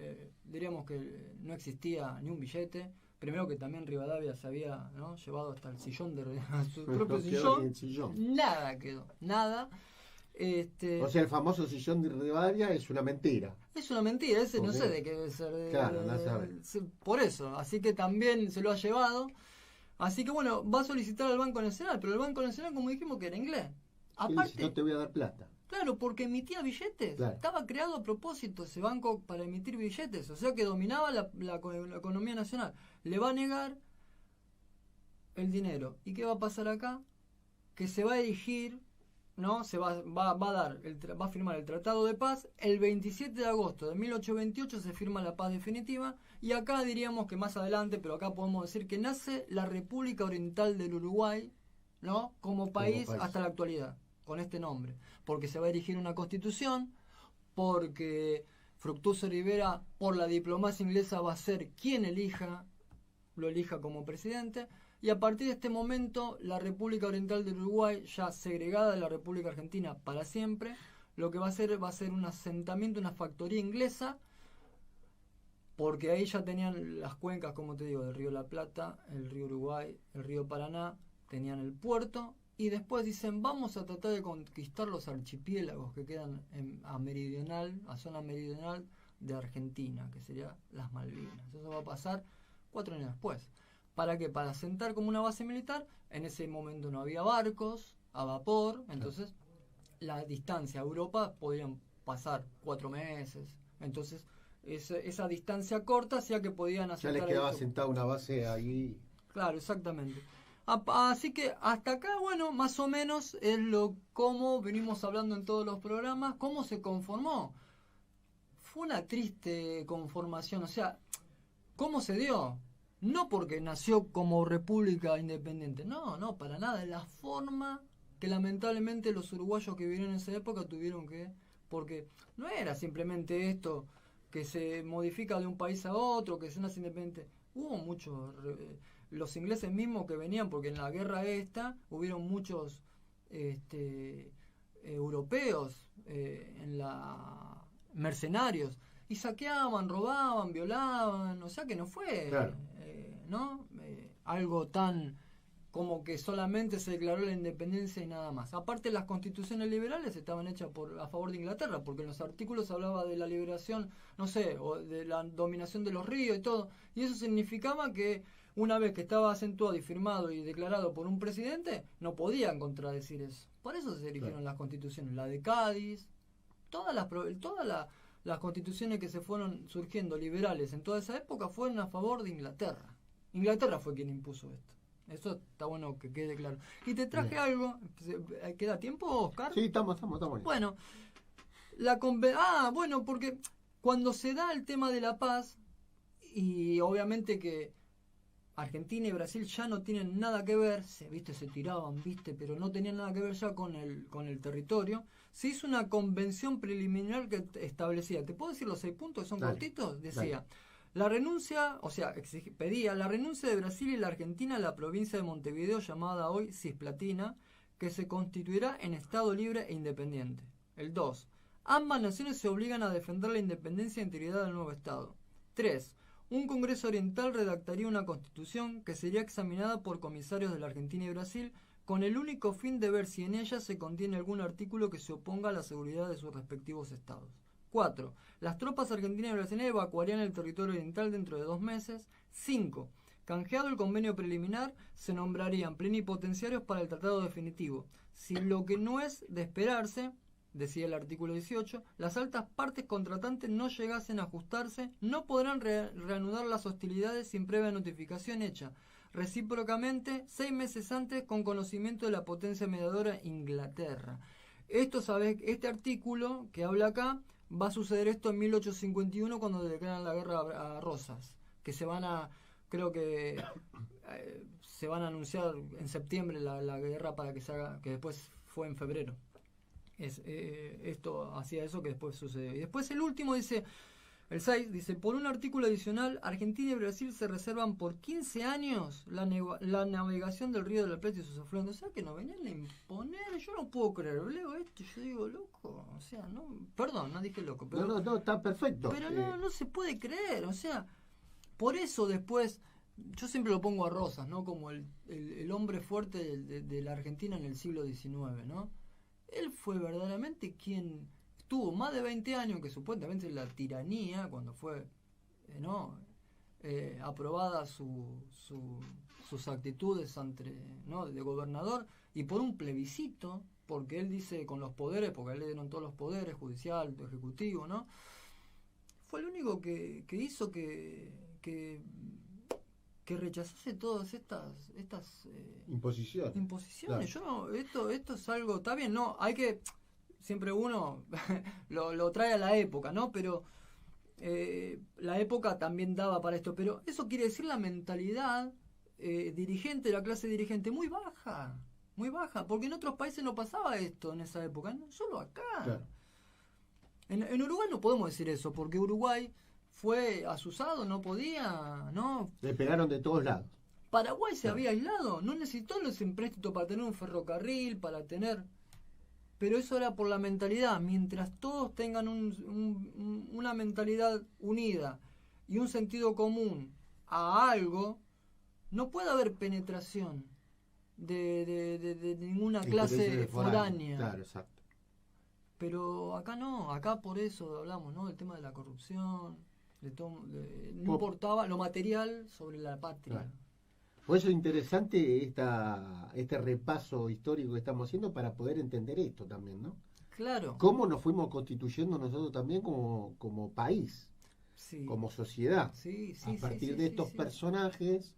diríamos que no existía ni un billete. Primero que también Rivadavia se había llevado hasta el sillón su propio sillón. Nada quedó, nada. O sea, el famoso sillón de Rivadavia es una mentira. Es una mentira, ese no sé de qué debe ser. Claro, no sabe. Por eso, así que también se lo ha llevado. Así que bueno, va a solicitar al Banco Nacional, pero el Banco Nacional, como dijimos, que era inglés. Aparte, no te voy a dar plata. Claro, porque emitía billetes. Claro. Estaba creado a propósito ese banco para emitir billetes. O sea que dominaba la economía nacional. Le va a negar el dinero. ¿Y qué va a pasar acá? Que se va a erigir, ¿no? Va a firmar el Tratado de Paz. El 27 de agosto de 1828 se firma la paz definitiva. Y acá diríamos que más adelante, pero acá podemos decir que nace la República Oriental del Uruguay, ¿no? Como país hasta la actualidad, con este nombre. Porque se va a erigir una constitución, porque Fructuoso Rivera, por la diplomacia inglesa, va a ser quien lo elija como presidente. Y a partir de este momento, la República Oriental del Uruguay, ya segregada de la República Argentina para siempre, lo que va a ser un asentamiento, una factoría inglesa, porque ahí ya tenían las cuencas, como te digo, del río La Plata, el río Uruguay, el río Paraná, tenían el puerto, y después dicen, vamos a tratar de conquistar los archipiélagos que quedan a zona meridional de Argentina, que sería las Malvinas. Eso va a pasar 4 años después. ¿Para qué? Para asentar como una base militar. En ese momento no había barcos a vapor, entonces la distancia a Europa podían pasar 4 meses. Entonces esa distancia corta hacía que podían asentar. Ya les quedaba asentada una base ahí. Claro, exactamente. Así que hasta acá, bueno, más o menos es cómo venimos hablando en todos los programas, cómo se conformó. Fue una triste conformación, o sea, ¿cómo se dio? No porque nació como república independiente, no, para nada, es la forma que lamentablemente los uruguayos que vivieron en esa época tuvieron que, porque no era simplemente esto que se modifica de un país a otro, que se nace independiente, hubo muchos, los ingleses mismos que venían, porque en la guerra hubieron muchos europeos, mercenarios, y saqueaban, robaban, violaban, o sea que no fue, claro. Algo tan como que solamente se declaró la independencia y nada más. Aparte, las constituciones liberales estaban hechas a favor de Inglaterra, porque en los artículos hablaba de la liberación, o de la dominación de los ríos y todo, y eso significaba que una vez que estaba acentuado y firmado y declarado por un presidente, no podían contradecir eso. Por eso se eligieron las constituciones, la de Cádiz, todas las constituciones que se fueron surgiendo liberales en toda esa época fueron a favor de Inglaterra. Inglaterra fue quien impuso esto. Eso está bueno que quede claro. Y te traje algo. ¿Queda tiempo, Oscar? Sí, estamos. Bueno, porque cuando se da el tema de la paz, y obviamente que Argentina y Brasil ya no tienen nada que ver, se tiraban, pero no tenían nada que ver ya con el territorio. Se hizo una convención preliminar que establecía, ¿te puedo decir los 6 puntos que son cortitos? Decía, la renuncia, pedía la renuncia de Brasil y la Argentina a la provincia de Montevideo, llamada hoy Cisplatina, que se constituirá en Estado libre e independiente. El 2, Ambas naciones se obligan a defender la independencia e integridad del nuevo Estado. 3. Un Congreso Oriental redactaría una constitución que sería examinada por comisarios de la Argentina y Brasil con el único fin de ver si en ella se contiene algún artículo que se oponga a la seguridad de sus respectivos estados. 4. Las tropas argentinas y brasileñas evacuarían el territorio oriental dentro de 2 meses. 5. Canjeado el convenio preliminar, se nombrarían plenipotenciarios para el tratado definitivo. Si lo que no es de esperarse, decía el artículo 18, las altas partes contratantes no llegasen a ajustarse, no podrán reanudar las hostilidades sin previa notificación hecha recíprocamente 6 meses antes con conocimiento de la potencia mediadora Inglaterra. Este artículo que habla acá, va a suceder esto en 1851 cuando declaran la guerra a Rosas, que se van a, creo que se van a anunciar en septiembre la guerra para que se haga, que después fue en febrero. Esto hacía eso que después sucedió. Y después el último dice, el 6, dice, por un artículo adicional, Argentina y Brasil se reservan por 15 años la navegación del Río de la Plata y sus afluentes. O sea, que nos venían a imponer, yo no puedo creer, leo esto, yo digo, loco, o sea, no, perdón, no dije loco, pero... No, está perfecto. Pero no se puede creer, o sea, por eso después, yo siempre lo pongo a Rosas, ¿no? Como el hombre fuerte de la Argentina en el siglo XIX, ¿no? Él fue verdaderamente quien... Tuvo más de 20 años que supuestamente la tiranía, cuando fue aprobada sus actitudes de gobernador, y por un plebiscito, porque él dice con los poderes, porque a él le dieron todos los poderes, judicial, ejecutivo, ¿no? Fue el único que hizo que rechazase todas estas imposiciones. Claro. Esto es algo, está bien, no, hay que... Siempre uno lo trae a la época, ¿no? Pero la época también daba para esto. Pero eso quiere decir la mentalidad dirigente, la clase dirigente, muy baja. Muy baja. Porque en otros países no pasaba esto en esa época. No solo acá. Claro. En Uruguay no podemos decir eso, porque Uruguay fue asusado, no podía, ¿no? Le pegaron de todos lados. Paraguay se había aislado. No necesitó los empréstitos para tener un ferrocarril, para tener... Pero eso era por la mentalidad. Mientras todos tengan una mentalidad unida y un sentido común a algo, no puede haber penetración de ninguna clase foránea. Claro, exacto. Pero acá no, acá por eso hablamos, ¿no? El tema de la corrupción, no importaba lo material sobre la patria. Claro. Por eso es interesante este repaso histórico que estamos haciendo para poder entender esto también, ¿no? Claro. Cómo nos fuimos constituyendo nosotros también como país, sí, como sociedad, a partir de estos personajes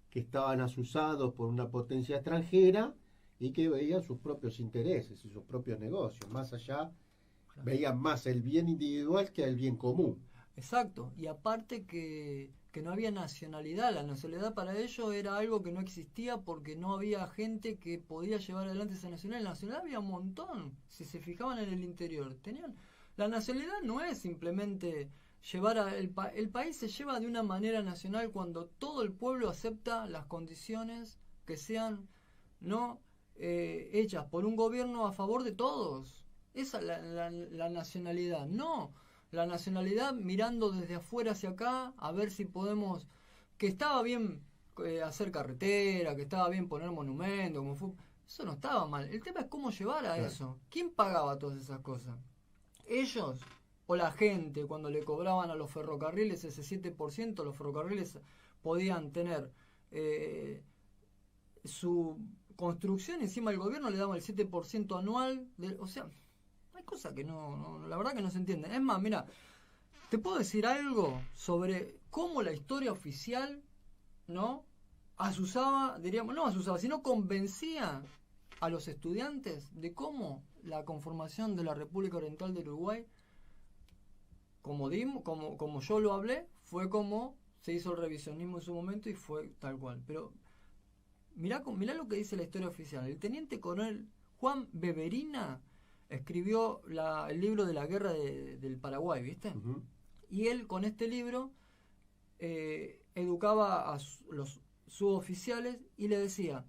que estaban asusados por una potencia extranjera y que veían sus propios intereses y sus propios negocios, más allá, veían más el bien individual que el bien común. Exacto, y aparte que no había nacionalidad, la nacionalidad para ellos era algo que no existía porque no había gente que podía llevar adelante esa nacionalidad. La nacionalidad había un montón, si se fijaban en el interior. La nacionalidad no es simplemente llevar el país se lleva de una manera nacional cuando todo el pueblo acepta las condiciones que sean hechas por un gobierno a favor de todos. Esa es la nacionalidad, no la nacionalidad mirando desde afuera hacia acá a ver si podemos, que estaba bien hacer carretera, que estaba bien poner monumentos, eso no estaba mal. El tema es cómo llevar a eso. ¿Quién pagaba todas esas cosas? ¿Ellos o la gente cuando le cobraban a los ferrocarriles ese 7%? Los ferrocarriles podían tener su construcción, encima el gobierno le daba el 7% anual, o sea... Hay cosas que no, la verdad que no se entienden. Es más, mira, te puedo decir algo sobre cómo la historia oficial, sino convencía a los estudiantes de cómo la conformación de la República Oriental del Uruguay, como yo lo hablé, fue como se hizo el revisionismo en su momento y fue tal cual. Pero mirá lo que dice la historia oficial. El teniente coronel Juan Beverina escribió el libro de la guerra del Paraguay, ¿viste? Uh-huh. Y él con este libro educaba a los suboficiales y le decía,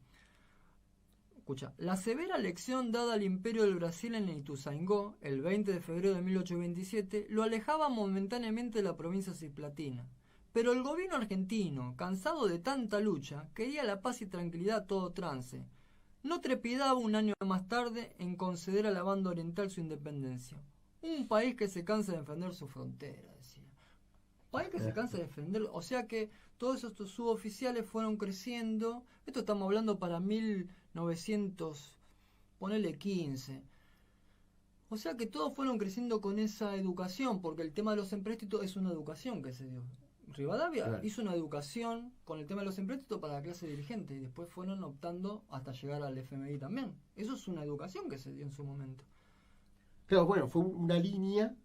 Escucha, la severa lección dada al Imperio del Brasil en Ituzaingó, el 20 de febrero de 1827, lo alejaba momentáneamente de la provincia cisplatina. Pero el gobierno argentino, cansado de tanta lucha, quería la paz y tranquilidad a todo trance. No trepidaba un año más tarde en conceder a la banda oriental su independencia. Un país que se cansa de defender su frontera, decía. País que se cansa de defender, o sea que todos estos suboficiales fueron creciendo. Esto estamos hablando para 1900, ponele 15. O sea que todos fueron creciendo con esa educación, porque el tema de los empréstitos es una educación que se dio. Rivadavia hizo una educación con el tema de los empréstitos para la clase dirigente y después fueron optando hasta llegar al FMI también. Eso es una educación que se dio en su momento. Claro, bueno, fue una línea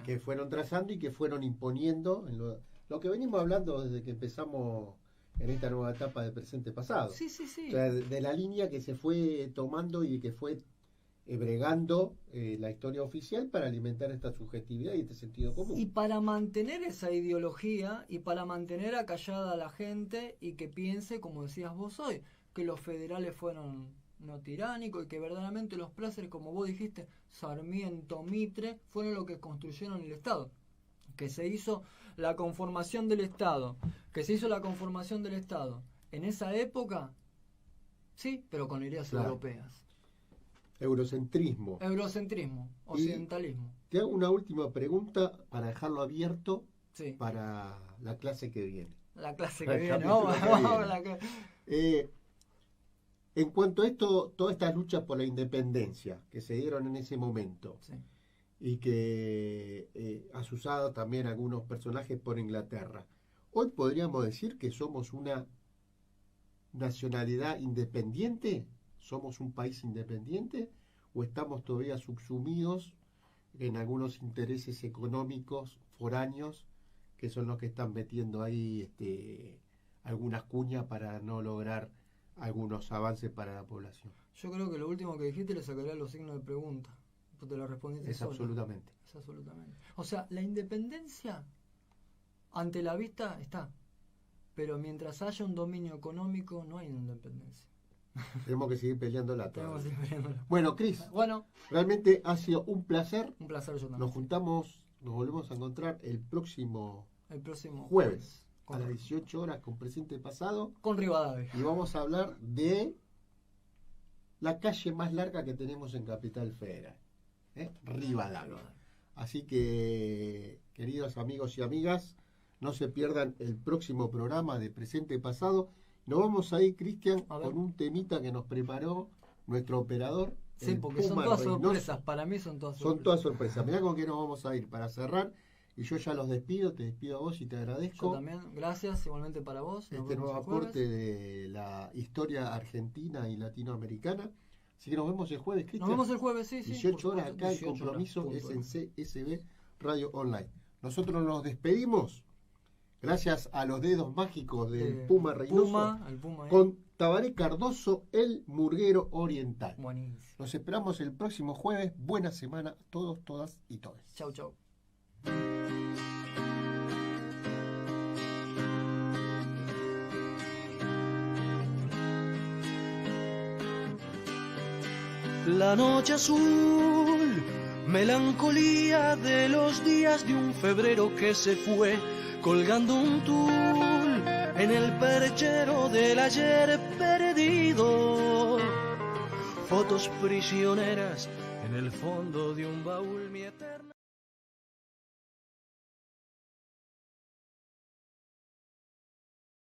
que fueron trazando y que fueron imponiendo en lo que venimos hablando desde que empezamos en esta nueva etapa de presente pasado. Sí, sí, sí. O sea, de la línea que se fue tomando y que fue bregando la historia oficial para alimentar esta subjetividad y este sentido común. Y para mantener esa ideología y para mantener acallada a la gente y que piense, como decías vos hoy, que los federales fueron no tiránicos y que verdaderamente los placeres, como vos dijiste, Sarmiento, Mitre, fueron los que construyeron el Estado. Que se hizo la conformación del Estado. En esa época, sí, pero con ideas europeas. Eurocentrismo, occidentalismo. Y te hago una última pregunta para dejarlo abierto para la clase que viene. En cuanto a esto, todas estas luchas por la independencia que se dieron en ese momento y que asusado también algunos personajes por Inglaterra, hoy podríamos decir que somos una nacionalidad independiente. ¿Somos un país independiente o estamos todavía subsumidos en algunos intereses económicos foráneos que son los que están metiendo ahí algunas cuñas para no lograr algunos avances para la población? Yo creo que lo último que dijiste le sacaría los signos de pregunta. Tú te lo respondiste solo. Absolutamente. Es absolutamente. O sea, la independencia ante la vista está, pero mientras haya un dominio económico no hay independencia. Tenemos que seguir peleándola. Bueno, Cris, realmente ha sido un placer. Un placer, yo también. Nos juntamos, nos volvemos a encontrar el próximo jueves a las 18 horas con Presente Pasado. Con Rivadavia. Y vamos a hablar de la calle más larga que tenemos en Capital Federal. Rivadavia. Así que, queridos amigos y amigas, no se pierdan el próximo programa de Presente Pasado. Nos vamos a ir, Cristian, con un temita que nos preparó nuestro operador. Sí, porque son todas sorpresas. Para mí son todas sorpresas. Son todas sorpresas. Mirá con qué nos vamos a ir para cerrar. Y yo ya los despido, te despido a vos y te agradezco. Yo también, gracias, igualmente para vos. Este nuevo aporte de la historia argentina y latinoamericana. Así que nos vemos el jueves, Cristian. Nos vemos el jueves, sí. 18 horas acá, el compromiso es en CSB Radio Online. Nosotros nos despedimos. Gracias a los dedos mágicos del Puma Reynoso, con Tabaré Cardoso, el murguero oriental. Buenísimo. Nos esperamos el próximo jueves. Buena semana a todos, todas y todes. Chau, chau. La noche azul, melancolía de los días de un febrero que se fue, colgando un tul en el perchero del ayer perdido. Fotos prisioneras en el fondo de un baúl, mi eterna.